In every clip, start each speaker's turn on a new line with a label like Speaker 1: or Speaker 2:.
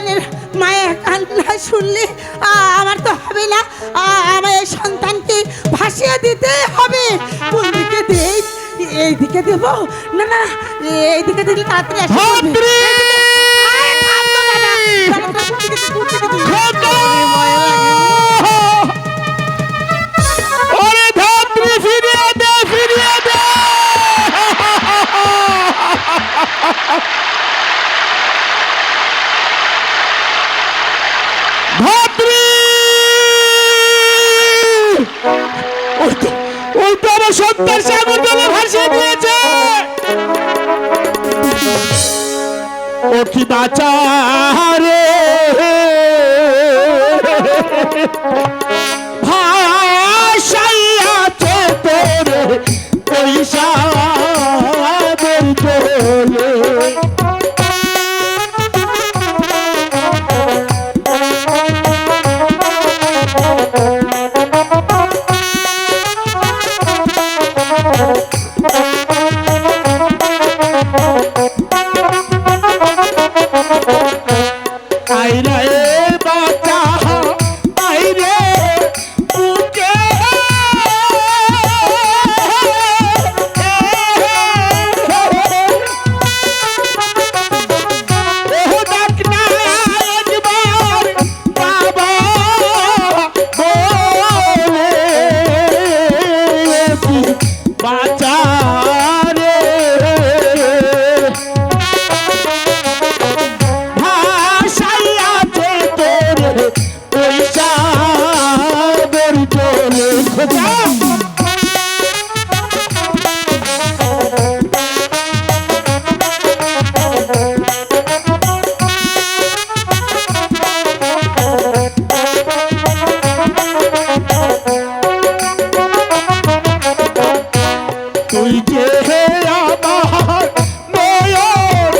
Speaker 1: সন্তানের মায়ের কান্না শুনলে আমার তো হবে না, আমার এই সন্তানকে ভাসিয়ে দিতে হবে। কোন দিকে দেই? এই দিকে দেব না? না, এই দিকে দিলে তাড়াতাড়ি আসবে। আরে থাম তো বাবা, কোন দিকে দিই?
Speaker 2: ওরে ধাত্রী ফিরিয়ে দে, ফিরিয়ে দে। ধাত্রী, ওই তো আমার সন্তান সাগর জলে ভাসিয়ে দিয়েছে। ও কি বাঁচা রে, ভাষাইয়াছে তোরে পয়সা চলে। আইরে বাঁচা, আইরে বুকে ডাক না একবার বাবা বলে, বাঁচা রে, ভাষাইয়াছে তোরে পয়সা চলে। খোঁজা তুই যে আমার নয়ন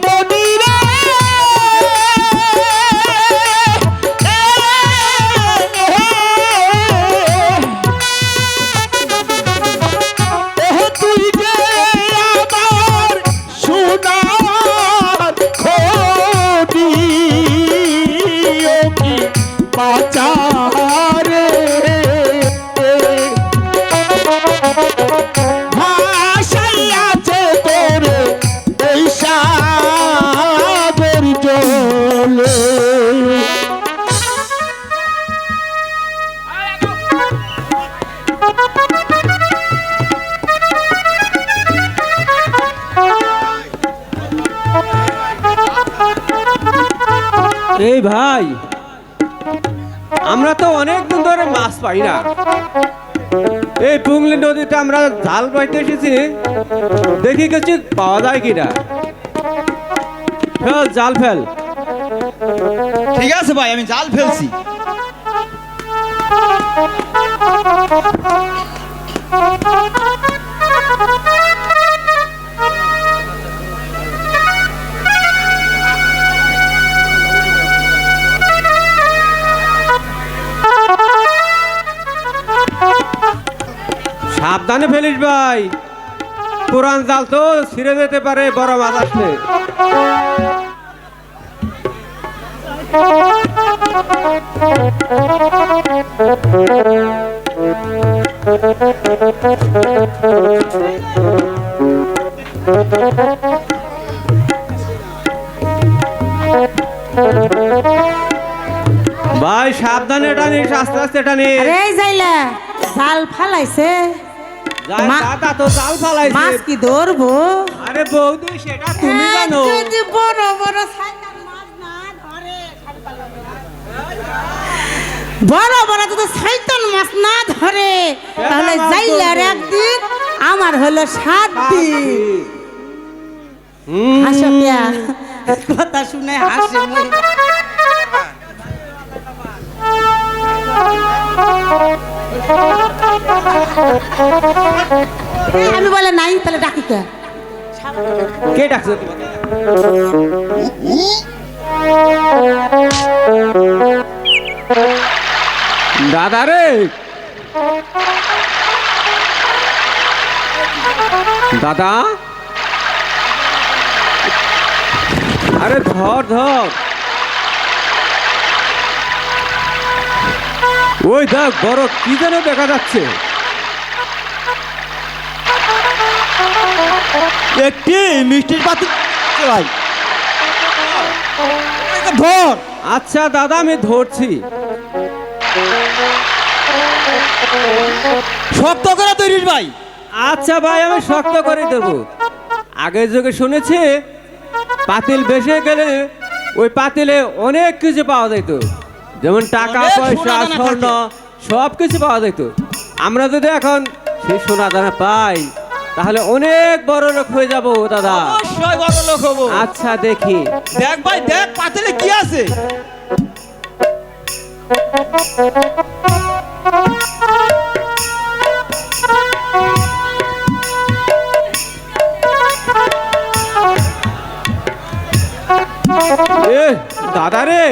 Speaker 2: মনি রে, তুই যে আমার সোনার খনি, ও কি বাঁচা রে, ভাষাইয়াছে তোরে এই সাগর জলে।
Speaker 3: এই ভাই, আমরা তো অনেক দিন ধরে মাছ পাই না। এই পুংলি নদীতে আমরা জাল পাইতে এসেছি, দেখি কিছু পাওয়া যায় কিনা। ফেল, জাল ফেল।
Speaker 4: ঠিক আছে ভাই, আমি জাল ফেলছি।
Speaker 3: সাবধানে ফেলিস ভাই, পুরান জাল তো ছিঁড়ে যেতে পারে বড় মাছ আসলে। ভাই সাবধানে টানিস, আস্তে আস্তে টানিস।
Speaker 1: আরে এই যাইলা জাল ফালাইছে,
Speaker 3: দাদা তো জাল ফালাইছে।
Speaker 1: মাছ কি ধরবো?
Speaker 3: আরে বৌদি, সেটা তুমি জানো।
Speaker 1: যদি বড় বড় সাইতান মাছ না ধরে, বড় বড় যদি সাইতান মাছ না ধরে, তাহলে যাইলার একদিন আমার হলো 7 দিন। হাসো মিয়া, কথা শুনে হাসে মই। আমি বলে নাই, তাহলে ডাকি কে?
Speaker 3: কে ডাকছে তোমাকে? দাদা রে, দাদা, আরে ধর ধর। ওই দেখ বড় কি যেন দেখা যাচ্ছে।
Speaker 4: একটি মিষ্টির পাতি ভাই, একে ধর।
Speaker 3: আচ্ছা দাদা আমি ধরছি।
Speaker 4: শক্ত করে তৈরিস ভাই।
Speaker 3: আচ্ছা ভাই আমি শক্ত করে দেবো। আগের যুগে শুনেছি পাতিল বেসে গেলে ওই পাতিলে অনেক কিছু পাওয়া যেত, যেমন টাকা
Speaker 4: অনেক
Speaker 3: পয়সা
Speaker 4: সোনাদানা
Speaker 3: স্বর্ণ সব কিছু পাওয়া যেত। আমরা যদি এখন সেই সোনা দানা পাই তাহলে অনেক বড় লোক হয়ে যাব দাদা।
Speaker 4: অবশ্যই বড় লোক হবো।
Speaker 3: আচ্ছা দেখি।
Speaker 4: দেখ ভাই দেখ পাতিলে কি আছে।
Speaker 3: এ দাদা রে,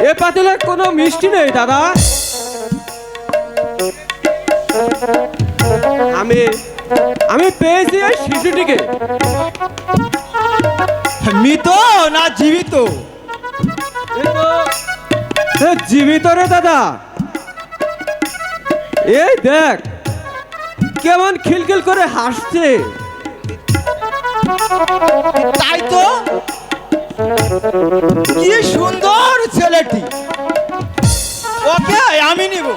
Speaker 3: এ পাতিলে কোনো মিষ্টি নেই দাদা। আমি আমি পেয়েছি এই শিশুটিকে।
Speaker 4: মৃত না জীবিত?
Speaker 3: এ জীবিত রে দাদা। এই দেখ কেমন খিলখিল করে হাসছে।
Speaker 4: তাই তো, কি সুন্দর ছেলেটি। ওকে আমি নিব।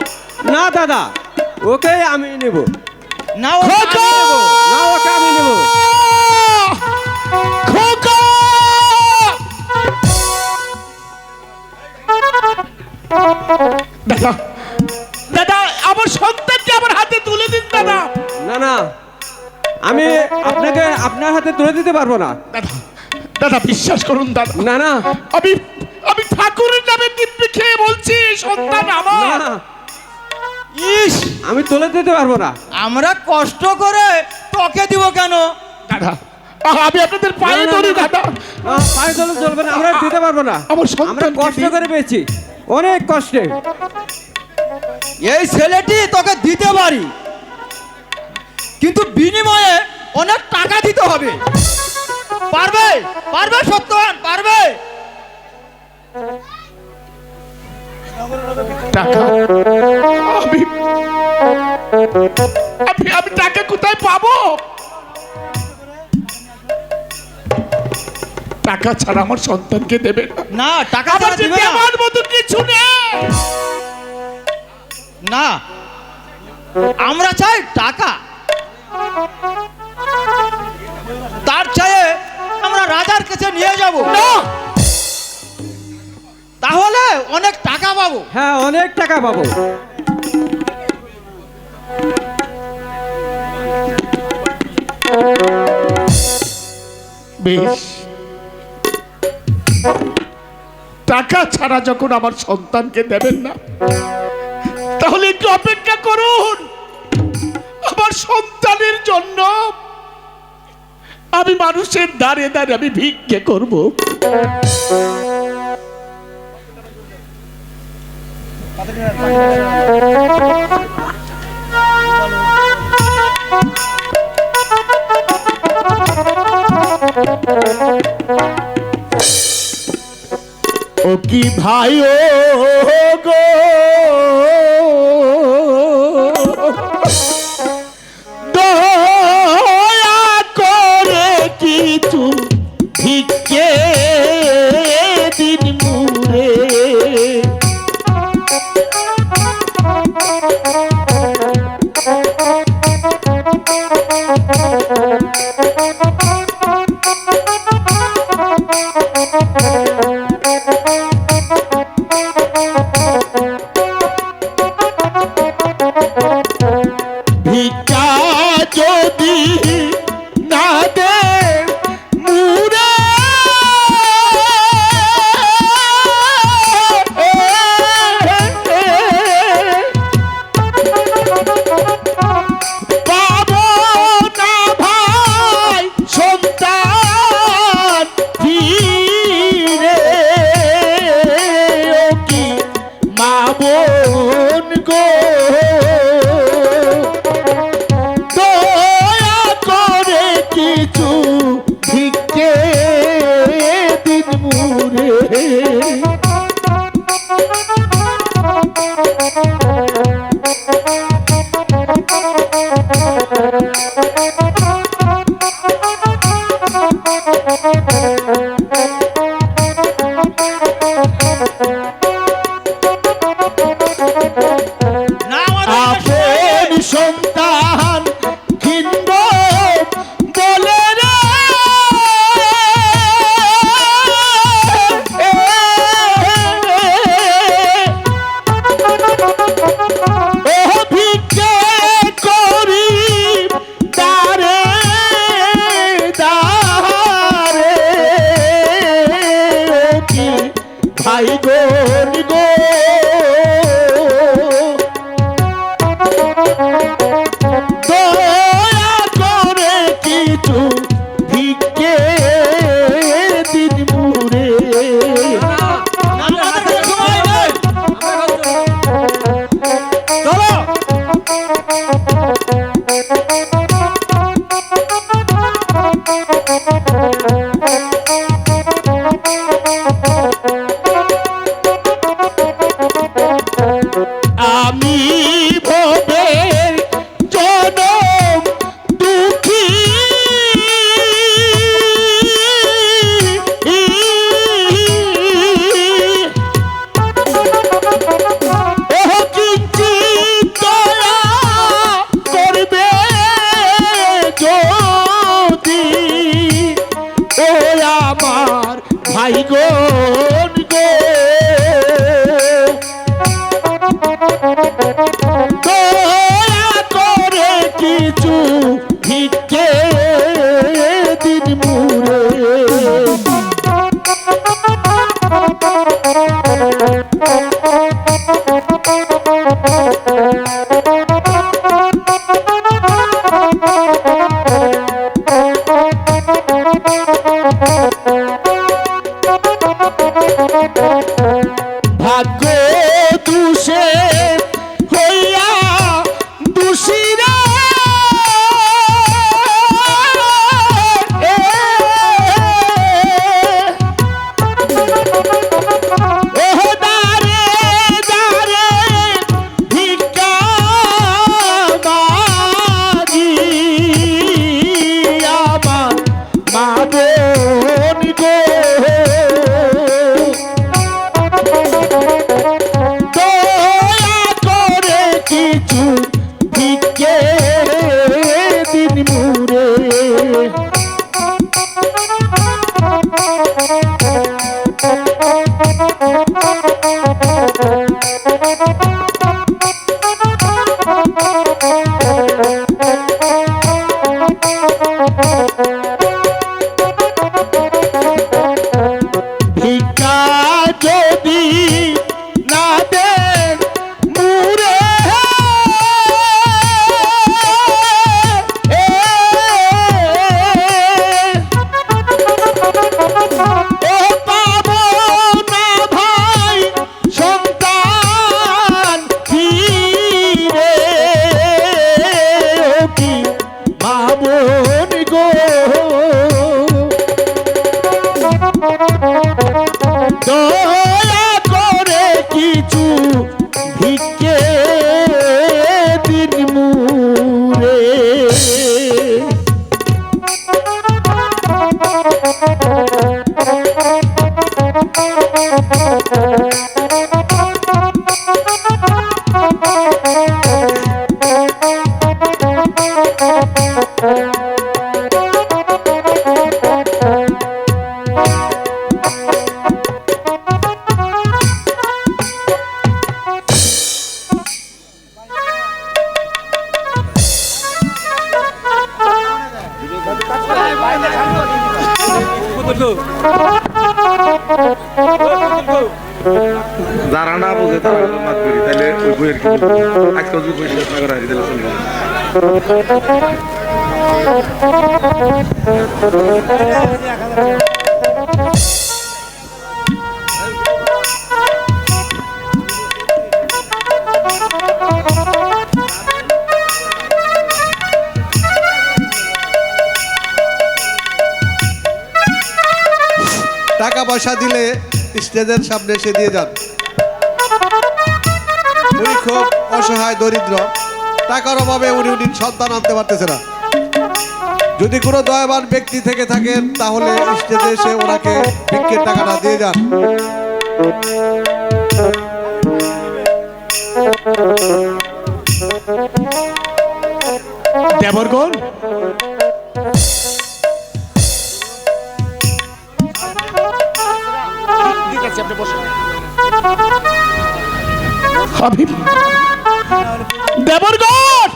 Speaker 3: না দাদা ওকে আমি নেব।
Speaker 4: না ওকে আমি
Speaker 2: খোকা!
Speaker 4: নেব।
Speaker 3: না ওকে আমি নেব।
Speaker 2: খোকা! দাদা দাদা আমার সন্তানকে আমার হাতে তুলে দিন দাদা।
Speaker 3: না না আমি আপনাকে আপনার হাতে তুলে দিতে পারবো না।
Speaker 2: দাদা দাদা বিশ্বাস করুন দাদা,
Speaker 3: না না
Speaker 2: আমি আমি ঠাকুরের নামে দিব্যি খেয়ে বলছি সন্তান আমার।
Speaker 3: না
Speaker 4: ইস,
Speaker 3: আমি তুলে দিতে পারবো না।
Speaker 4: আমরা কষ্ট করে তোকে দিব কেন?
Speaker 2: দাদা আমি আপনাদের পায়ে
Speaker 3: না, না,
Speaker 2: ধরি
Speaker 3: না,
Speaker 2: দাদা।
Speaker 3: না, পায়ে তোলে চলবে না, আমরা দিতে পারবো না।
Speaker 2: আমার সন্তানকে
Speaker 3: আমরা কষ্ট
Speaker 2: দিন।
Speaker 3: করে পেয়েছি, অনেক কষ্টে।
Speaker 4: এই ছেলেটি তোকে দিতে পারি, কিন্তু বিনিময়ে অনেক টাকা দিতে হবে। পারবে? পারবে সত্যবান? পারবে?
Speaker 2: টাকা আমি আমি আমি টাকা কোথায় পাবো? টাকা ছাড়া আমার সন্তানকে দেবে না।
Speaker 4: না, টাকা
Speaker 2: আমার
Speaker 4: ছাড়া
Speaker 2: যে
Speaker 4: দিবে না।
Speaker 2: দেওয়ার মতো কিছু নেই।
Speaker 4: না, আমরা চাই টাকা। তার চাইয়ে আমরা রাজার কাছে নিয়ে যাব,
Speaker 2: না
Speaker 4: তাহলে অনেক টাকা পাবো।
Speaker 3: হ্যাঁ অনেক টাকা পাবো।
Speaker 2: বেশ, টাকা ছাড়া যখন আমার সন্তানকে দেবেন না, তাহলে একটু অপেক্ষা করুন। আমার সন্তানের জন্য আমি মানুষের দ্বারে দ্বারে আমি ভিক্ষে করব। ও কি ভাই ও গো, দয়া করে কিছু ভিক্ষে দিন মুরে। ভিক্ষা যদি না দে মুরে, পাবো না ভাই সন্তান ফিরে। ও কি মা বোন গো, দয়া করে কিছু ভিক্ষে দিন মুরে।
Speaker 4: না আমাদের
Speaker 2: আপন সন্তান কিনব বলে রে ও ভিক্ষে করি দারে দারে কি ভাই গোল গো দয়া করে কিছু ভিক্ষে দিন মুরে
Speaker 4: আমাদের কাছে সময় নেই।
Speaker 2: চলো আমি ভবের জনম দুঃখী ওহ কিঞ্চিৎ দয়া করবে যদি ও আমার ভাই গণ গো দয়া করে কিছু ভিক্ষে দিন মুরে ভাগ্য দুষে হইয়া দুষিরা ওহ দারে দারে ভিক্ষা মাগি আমার মা বোন গো দয়া করে কিছু ভিক্ষে দিন মুরে ভিক্ষা যদি না দেন মুরে ও পাবো না ভাই সন্তান ফিরে কি মামন গো দয়া করে কিছু ভিক্ষে দিন মুরে
Speaker 5: যারা না বোঝে তারা মাত করি তাহলে ওই বইয়ের কি আজকাল যদি বই শেষ না করা হয় তাহলে চলবে না।
Speaker 6: টাকা পয়সা দিলে স্টেজের সামনে এসে দিয়ে যান। উনি খুব অসহায় দরিদ্র, টাকার অভাবে উনি সন্তান আনতে পারতেছে না। যদি কোনো দয়াবান ব্যক্তি থেকে থাকেন তাহলে স্টেজে এসে ওনাকে ভিক্ষের টাকাটা দিয়ে যান।
Speaker 2: দেবরগণ, ঠিক আছে, আপনি বসুন। দেবরগণ,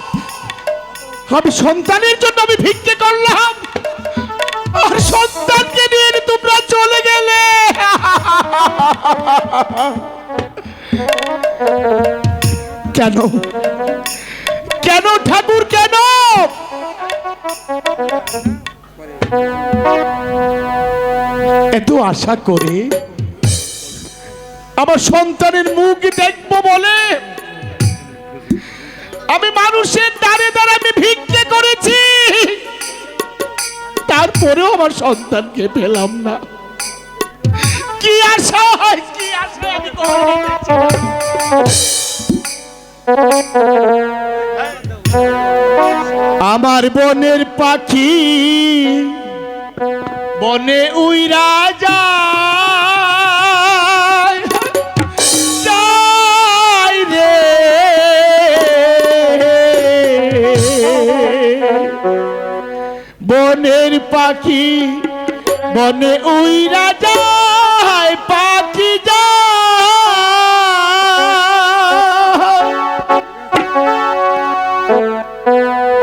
Speaker 2: আমি সন্তানের জন্য আমি ভিক্ষে করলাম, আর সন্তানকে নিয়ে তোমরা চলে গেলে। কেন কেন ঠাকুর, কেন? এত আশা করে আমার সন্তানের মুখ দেখবো বলে আমি মানুষের দ্বারে দ্বারে আমি ভিক্ষে করেছি, তারপরেও আমার সন্তানকে পেলাম না। কি আশা হয়, কি আশা আমি করেছি। আমার বনের পাখি বনে উইরা যায়, যায় রে, বনের পাখি বনে উইরা যায়, পাখি যায়,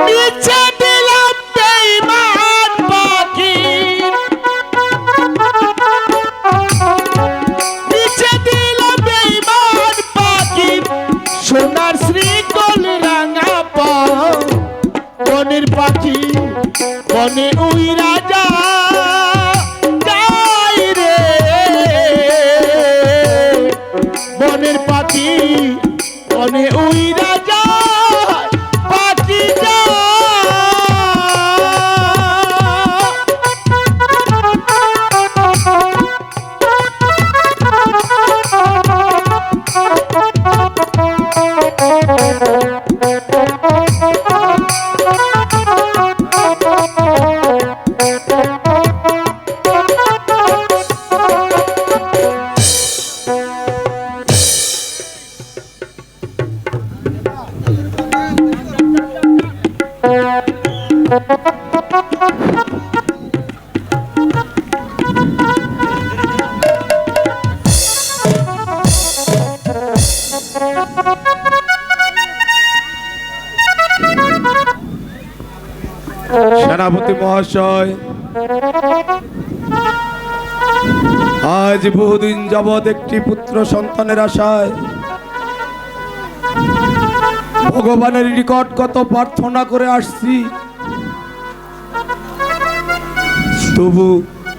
Speaker 2: নিচে দিলাম বেঈমান পাখি, নিচে দিলাম বেঈমান পাখি, সোনার শ্রীকল রাঙা পাও, বনের পাখি বনে উইরা যায় রে, বনের পাখি বনে উইরা যায়, পাখি যায়।
Speaker 5: সেনাপতি মহাশয়, আজ বহুদিন যাবৎ একটি পুত্র সন্তানের আশায় ভগবানের নিকট কত প্রার্থনা করে আসছি,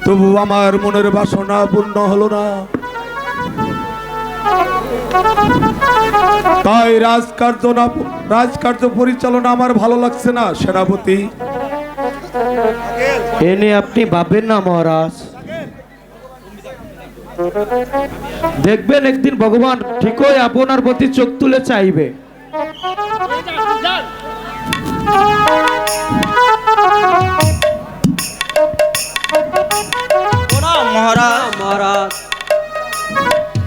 Speaker 5: তবু আমার মনের বাসনা পূর্ণ হলো না। তাই রাজকার্য পরিচালনা আমার ভালো লাগছে না সেনাপতি।
Speaker 3: এনে আপনি ভাববেন না মহারাজ, দেখবেন একদিন ভগবান ঠিকই আপনার প্রতি চোখ তুলে চাইবে।
Speaker 4: মহারাজ,
Speaker 3: মহারাজ,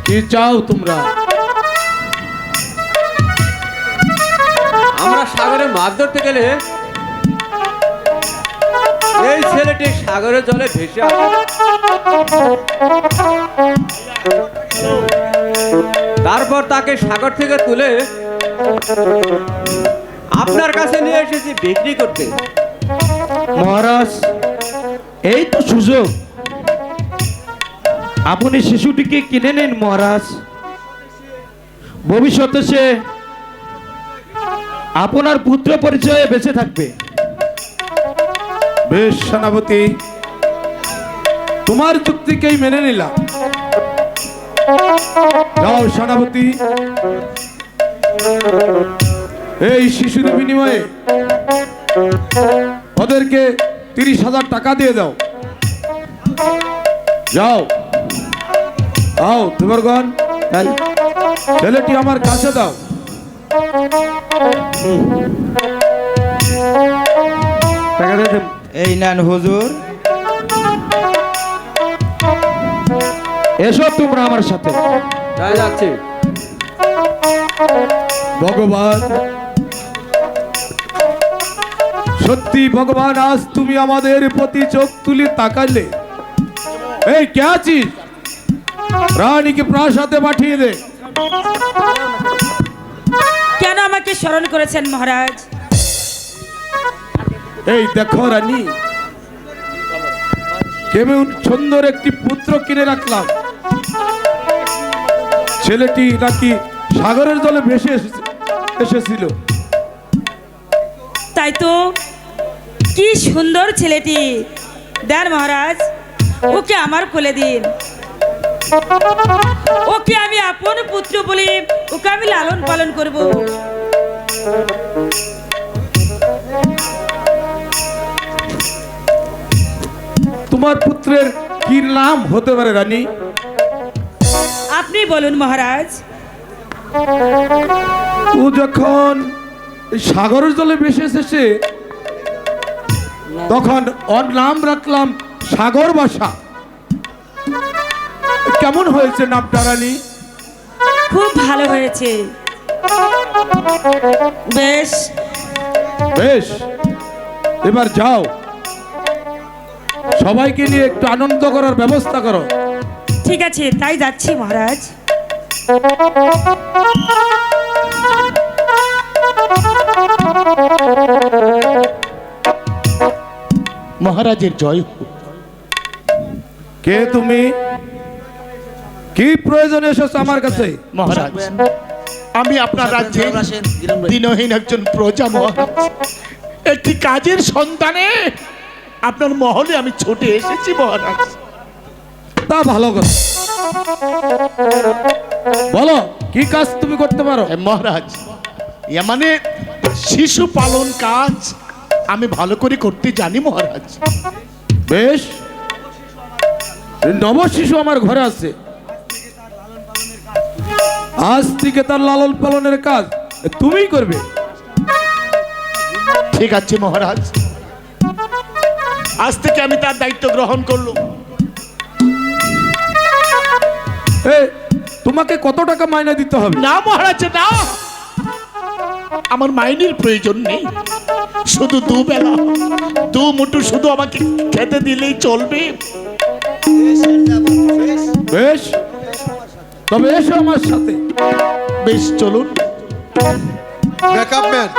Speaker 3: কি চাও তোমরা? আমরা সাগরে মাছ ধরতে গেলে এই ছেলেটি সাগরের জলে ভেসে আসে, তারপর তাকে সাগর থেকে তুলে আপনার কাছে নিয়ে এসেছি বিক্রি করতে। মহারাজ, এই তো সুযোগ, আপনি শিশুটিকে কিনে নিন মহারাজ, ভবিষ্যতে সে আপনার পুত্র পরিচয়ে বেঁচে থাকবে।
Speaker 5: বেশ সেনাপতি, তোমার চুক্তিকেই মেনে নিলাম। যাও সেনাপতি, এই শিশুর বিনিময়ে ওদেরকে 30,000 টাকা দিয়ে দাও। যাও যাও, দেবরগণ, ছেলেটি আমার কাছে দাও।
Speaker 3: টাকা দিয়ে দেন।
Speaker 4: এই নেন হুজুর।
Speaker 2: এসো তোমরা আমার সাথে।
Speaker 3: তাই যাচ্ছি।
Speaker 2: ভগবান, সত্যি ভগবান, আজ তুমি আমাদের প্রতি চোখ তুলে তাকালে। এই কে আছিস? রানীকে প্রাসাদে পাঠিয়ে দে।
Speaker 7: কেন আমাকে স্মরণ করেছেন মহারাজ?
Speaker 2: এই দেখো রানী, কেমন সুন্দর একটি পুত্র কিনে রাখলাম। ছেলেটি নাকি সাগরের জলে ভেসে এসেছিল।
Speaker 7: তাই তো, কি সুন্দর ছেলেটি। দেন মহারাজ, ওকে আমার কোলে দিন। ওকে আমি আপন পুত্র বলে ওকে আমি লালন পালন করব।
Speaker 2: তোমার পুত্রের কি নাম হতে পারে রানী?
Speaker 7: আপনি বলুন মহারাজ।
Speaker 2: ও যখন এই সাগরের জলে ভেসে এসেছে, তখন ওর নাম রাখলাম সাগর বাসা। কেমন হয়েছে নামটা রানী?
Speaker 7: খুব ভালো হয়েছে। বেশ,
Speaker 2: বেশ, এবার যাও, সবাইকে নিয়ে একটু আনন্দ করার ব্যবস্থা করো।
Speaker 7: ঠিক আছে, তাই যাচ্ছি মহারাজ।
Speaker 2: মহারাজের জয় হোক। কে তুমি? কি প্রয়োজনে এসেছো আমার কাছে?
Speaker 8: মহারাজ, আমি আপনার রাজ্যে দিনহীন একজন প্রজা মহারাজ। একটি কাজের সন্ধানে আপনার মহলে আমি ছুটে এসেছি মহারাজ।
Speaker 2: তা ভালো কথা, বলো কি কাজ তুমি করতে পারো?
Speaker 8: মহারাজ, এ মানে শিশু পালন কাজ আমি ভালো করে করতে জানি মহারাজ।
Speaker 2: বেশ, নব শিশু আমার ঘরে আছে। আজ থেকে তার লালন পালনের কাজ তুমিই করবে।
Speaker 8: ঠিক আছে মহারাজ, আজ থেকে আমি তার দায়িত্ব গ্রহণ করলাম।
Speaker 2: তোমাকে কত টাকা মাইনে দিতে হবে?
Speaker 8: না মহারাজ, না, আমার মাইনের প্রয়োজন নেই। শুধু দুবেলা দু মুঠো শুধু আমাকে খেতে দিলেই চলবে।
Speaker 2: বেশ, তবে এসো আমার সাথে।
Speaker 8: বেশ, চলুন।
Speaker 6: Backup man.